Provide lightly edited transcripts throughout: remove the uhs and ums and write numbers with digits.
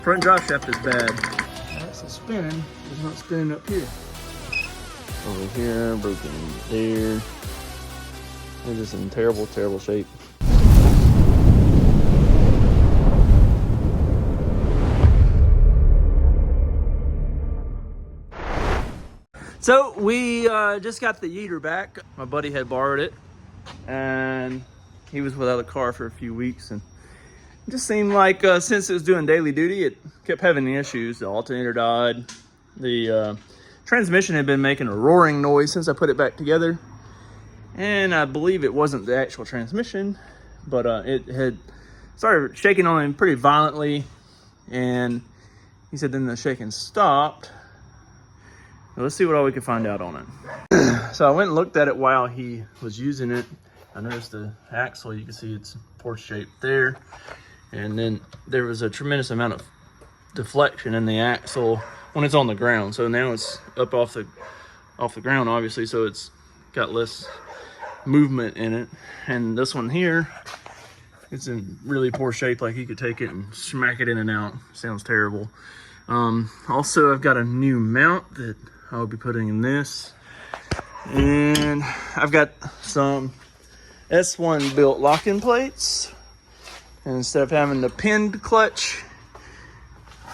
Front drive shaft is bad. That's spinning. It's not spinning up here. Over here, broken there. They're just in terrible, terrible shape. So we just got the Yeeter back. My buddy had borrowed it and he was without a car for a few weeks, and it just seemed like since it was doing daily duty, it kept having the issues. The alternator died. The transmission had been making a roaring noise since I put it back together. And I believe it wasn't the actual transmission, but it had started shaking on him pretty violently. And he said then the shaking stopped. Now let's see what all we can find out on it. So I went and looked at it while he was using it. I noticed the axle, you can see it's poor shape there. And then there was a tremendous amount of deflection in the axle when it's on the ground. So now it's up off the ground, obviously, so it's got less movement in it. And this one here, it's in really poor shape, like you could take it and smack it in and out. Sounds terrible. Also, I've got a new mount that I'll be putting in this. And I've got some S1 built lock-in plates. And instead of having the pinned clutch,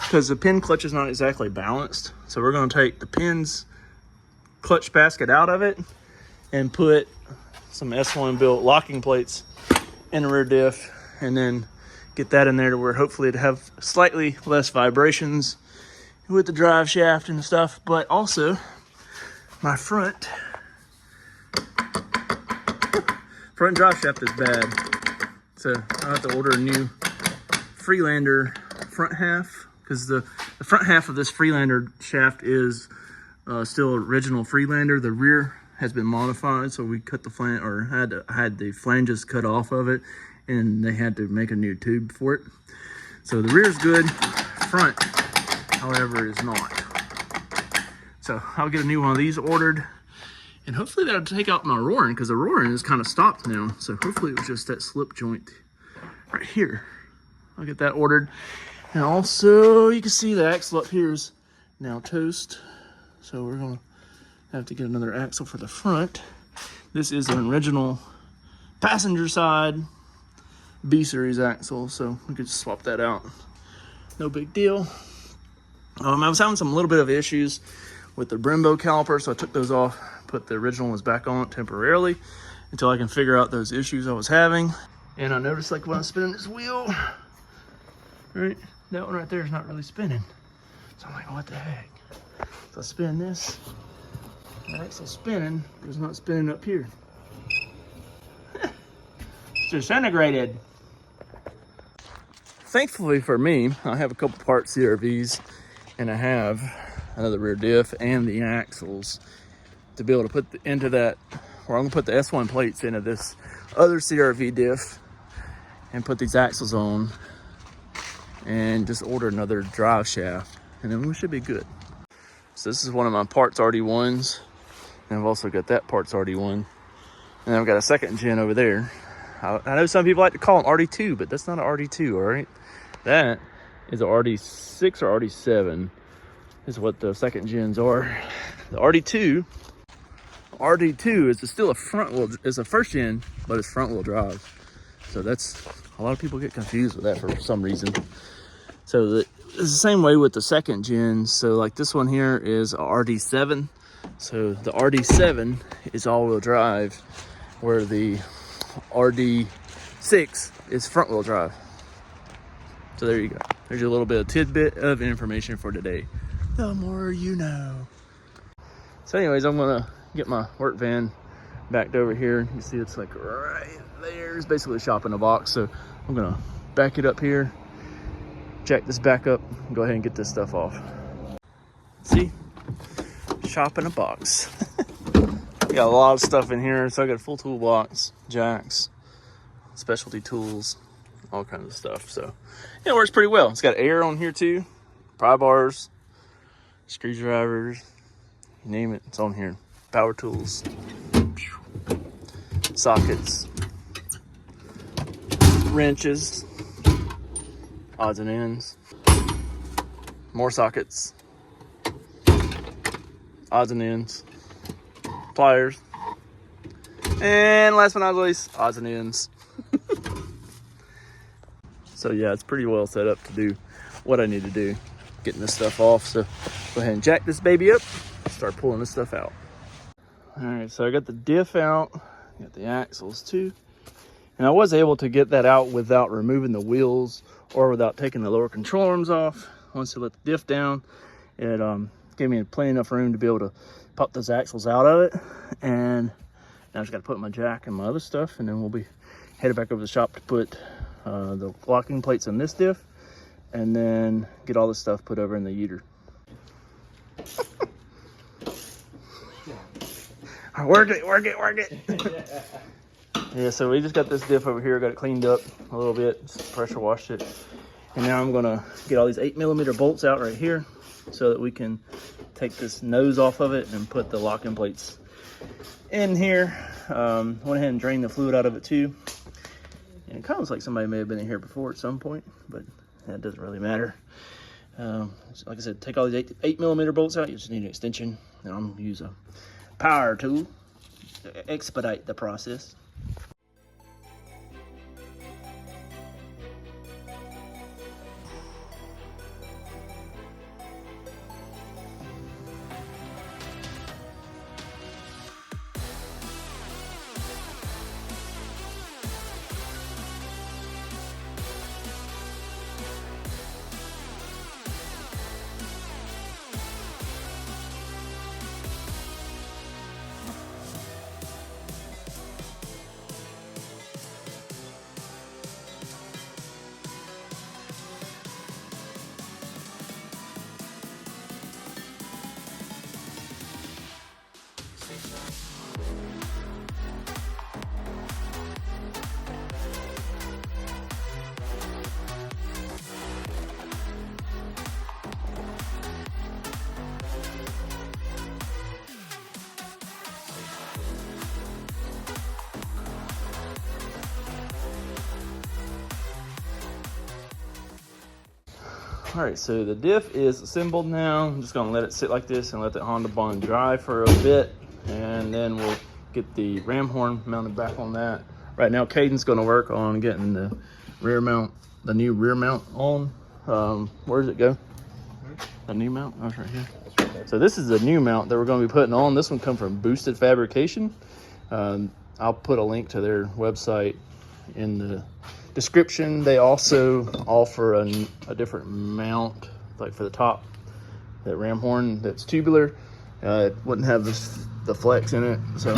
because the pin clutch is not exactly balanced, so we're going to take the pins clutch basket out of it and put some S1 built locking plates in the rear diff, and then get that in there to where hopefully it'd have slightly less vibrations with the drive shaft and stuff. But also my front drive shaft is bad, so I'll have to order a new Freelander front half, because the front half of this Freelander shaft is still original Freelander. The rear has been modified, so we cut the flange, or had the flanges cut off of it, and they had to make a new tube for it. So the rear is good, front, however, is not. So I'll get a new one of these ordered, and hopefully that'll take out my roaring, because the roaring is kind of stopped now. So hopefully it was just that slip joint right here. I'll get that ordered. And also, you can see the axle up here is now toast. So we're gonna have to get another axle for the front. This is an original passenger side B-series axle, so we could just swap that out. No big deal. I was having some little bit of issues with the Brembo caliper, so I took those off, put the original ones back on temporarily until I can figure out those issues I was having. And I noticed, like, when I'm spinning this wheel, right, that one right there is not really spinning. So I'm like, what the heck? So I spin this, the axle's spinning, but it's not spinning up here. It's disintegrated. Thankfully for me, I have a couple part CRVs, and I have another rear diff and the axles to be able to put into that, or I'm gonna put the S1 plates into this other CRV diff and put these axles on, and just order another drive shaft, and then we should be good. So this is one of my parts RD1s, and I've also got that parts RD1, and I've got a second gen over there. I know some people like to call them RD2, but that's not an RD2, all right? That is a RD6 or RD7 is what the second gens are. The RD2 is still a front wheel, it's a first gen, but it's front wheel drive. So that's, a lot of people get confused with that for some reason. So it's the same way with the second gen. So like this one here is a RD7. So the RD7 is all-wheel drive, where the RD6 is front-wheel drive. So there you go. There's a little bit of tidbit of information for today. The more you know. So anyways, I'm gonna get my work van backed over here. You see it's like right there. It's basically a shop in a box. So I'm gonna back it up here, jack this back up, and go ahead and get this stuff off. See? Shop in a box. Got a lot of stuff in here. So I got a full toolbox, jacks, specialty tools, all kinds of stuff. So it works pretty well. It's got air on here too, pry bars, screwdrivers, you name it, it's on here. Power tools, sockets, wrenches, odds and ends. more sockets, odds and ends, pliers, and last but not least, odds and ends. So yeah, it's pretty well set up to do what I need to do, getting this stuff off. So go ahead and jack this baby up, start pulling this stuff out. All right, so I got the diff out, got the axles too. And I was able to get that out without removing the wheels or without taking the lower control arms off. Once I let the diff down, it gave me plenty enough room to be able to pop those axles out of it. And now I just got to put my jack and my other stuff, and then we'll be headed back over to the shop to put the locking plates on this diff, and then get all this stuff put over in the Yeeter. Work it, work it, work it. Yeah, so we just got this diff over here, got it cleaned up a little bit, just pressure washed it. And now I'm gonna get all these 8mm bolts out right here so that we can take this nose off of it and put the locking plates in here. Went ahead and drained the fluid out of it too. And it kind of looks like somebody may have been in here before at some point, but that doesn't really matter. Like I said, take all these 8mm bolts out. You just need an extension, and I'm gonna use a power tool to expedite the process. All right, so the diff is assembled now. I'm just gonna let it sit like this and let the Honda bond dry for a bit, and then we'll get the ram horn mounted back on that. Right now, Caden's gonna work on getting the rear mount, the new rear mount on. Where does it go? The new mount? Oh, it's right here. So this is the new mount that we're gonna be putting on. This one comes from Boosted Fabrication. I'll put a link to their website in the description. They also offer a different mount, like for the top, that ram horn that's tubular. It wouldn't have the flex in it, so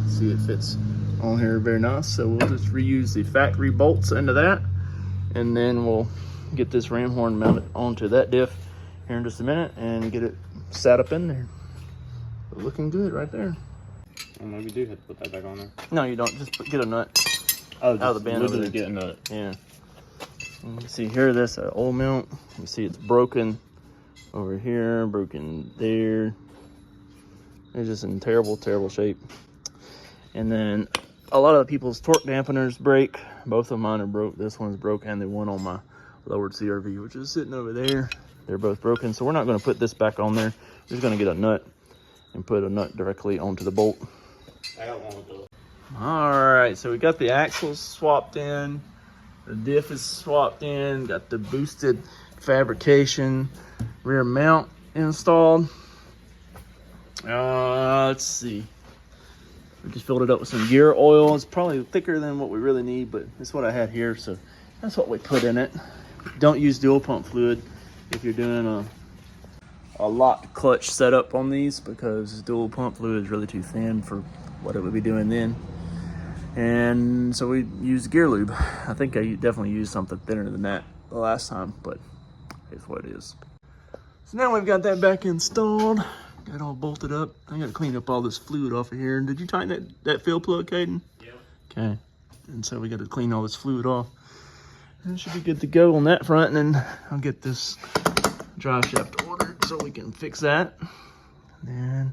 see, it fits on here very nice. So we'll just reuse the factory bolts into that, and then we'll get this ram horn mounted onto that diff here in just a minute and get it sat up in there. But looking good right there. I don't know if you do have to put that back on there. No, you don't. Just get a nut. Oh, out of the band over there. Get a nut. Yeah. And you can see here, this old mount. You see it's broken over here, broken there. It's just in terrible, terrible shape. And then a lot of people's torque dampeners break. Both of mine are broke. This one's broken, and the one on my lowered CRV, which is sitting over there. They're both broken, so we're not going to put this back on there. We're just going to get a nut and put a nut directly onto the bolt. I got one with the... All right, so we got the axles swapped in, the diff is swapped in, got the Boosted Fabrication rear mount installed. Let's see. We just filled it up with some gear oil. It's probably thicker than what we really need, but it's what I had here, so that's what we put in it. Don't use dual pump fluid if you're doing a locked clutch setup on these, because dual pump fluid is really too thin for what it would be doing then. And so we used gear lube. I think I definitely used something thinner than that the last time, but it's what it is. So now we've got that back installed, got it all bolted up. I gotta clean up all this fluid off of here. Did you tighten that fill plug, Caden? Yeah. Okay. And so we got to clean all this fluid off. And it should be good to go on that front. And then I'll get this drive shaft ordered so we can fix that. And then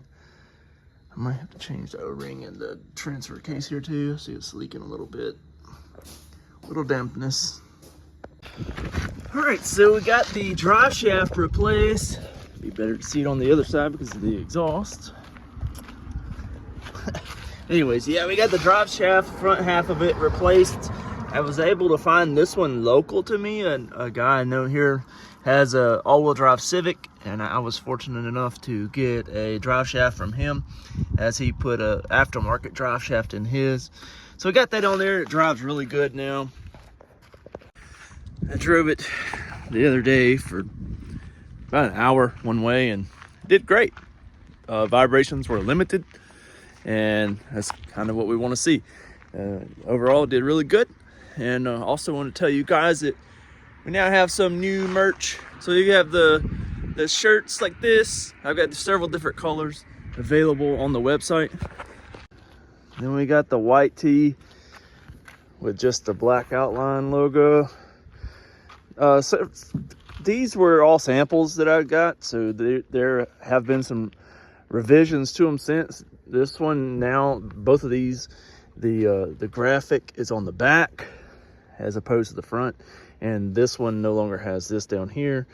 I might have to change the O-ring in the transfer case here too. See, it's leaking a little bit. Little dampness. All right, so we got the drive shaft replaced. Be better to see it on the other side because of the exhaust. Anyways, yeah, we got the drive shaft, front half of it replaced. I was able to find this one local to me. A guy I know here has a all-wheel drive Civic, and I was fortunate enough to get a drive shaft from him as he put a aftermarket drive shaft in his. So we got that on there. It drives really good now. I drove it the other day for about an hour one way and it did great. Vibrations were limited, and that's kind of what we want to see. Overall, it did really good. And also want to tell you guys that we now have some new merch. So you have the shirts like this. I've got several different colors available on the website. Then we got the white tee with just the black outline logo. So these were all samples that I got, so there have been some revisions to them since. This one now, both of these, the graphic is on the back as opposed to the front, and this one no longer has this down here.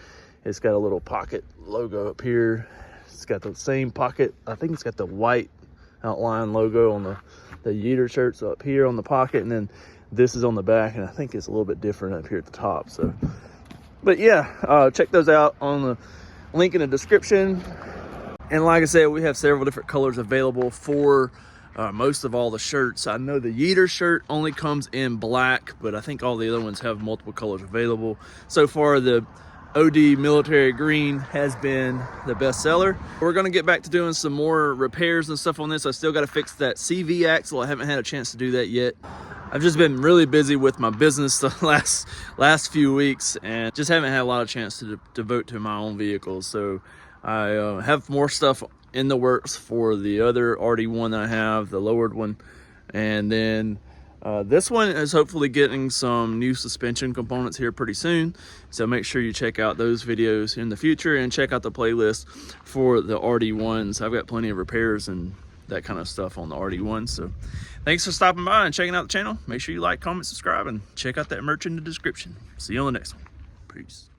It's got a little pocket logo up here. It's got the same pocket. I think it's got the white outline logo on the Yeeter shirts up here on the pocket, and then this is on the back, and I think it's a little bit different up here at the top. So, but yeah, check those out on the link in the description. And like I said, we have several different colors available for most of all the shirts. I know the Yeeter shirt only comes in black, but I think all the other ones have multiple colors available. So far, the OD military green has been the best seller. We're gonna get back to doing some more repairs and stuff on this. I still gotta fix that CV axle. I haven't had a chance to do that yet. I've just been really busy with my business the last few weeks and just haven't had a lot of chance to devote to my own vehicles. So I have more stuff in the works for the other RD1 that I have, the lowered one. And then this one is hopefully getting some new suspension components here pretty soon. So make sure you check out those videos in the future and check out the playlist for the RD1s. I've got plenty of repairs and that kind of stuff on the RD1. So thanks for stopping by and checking out the channel. Make sure you like, comment, subscribe, and check out that merch in the description. See you on the next one. Peace.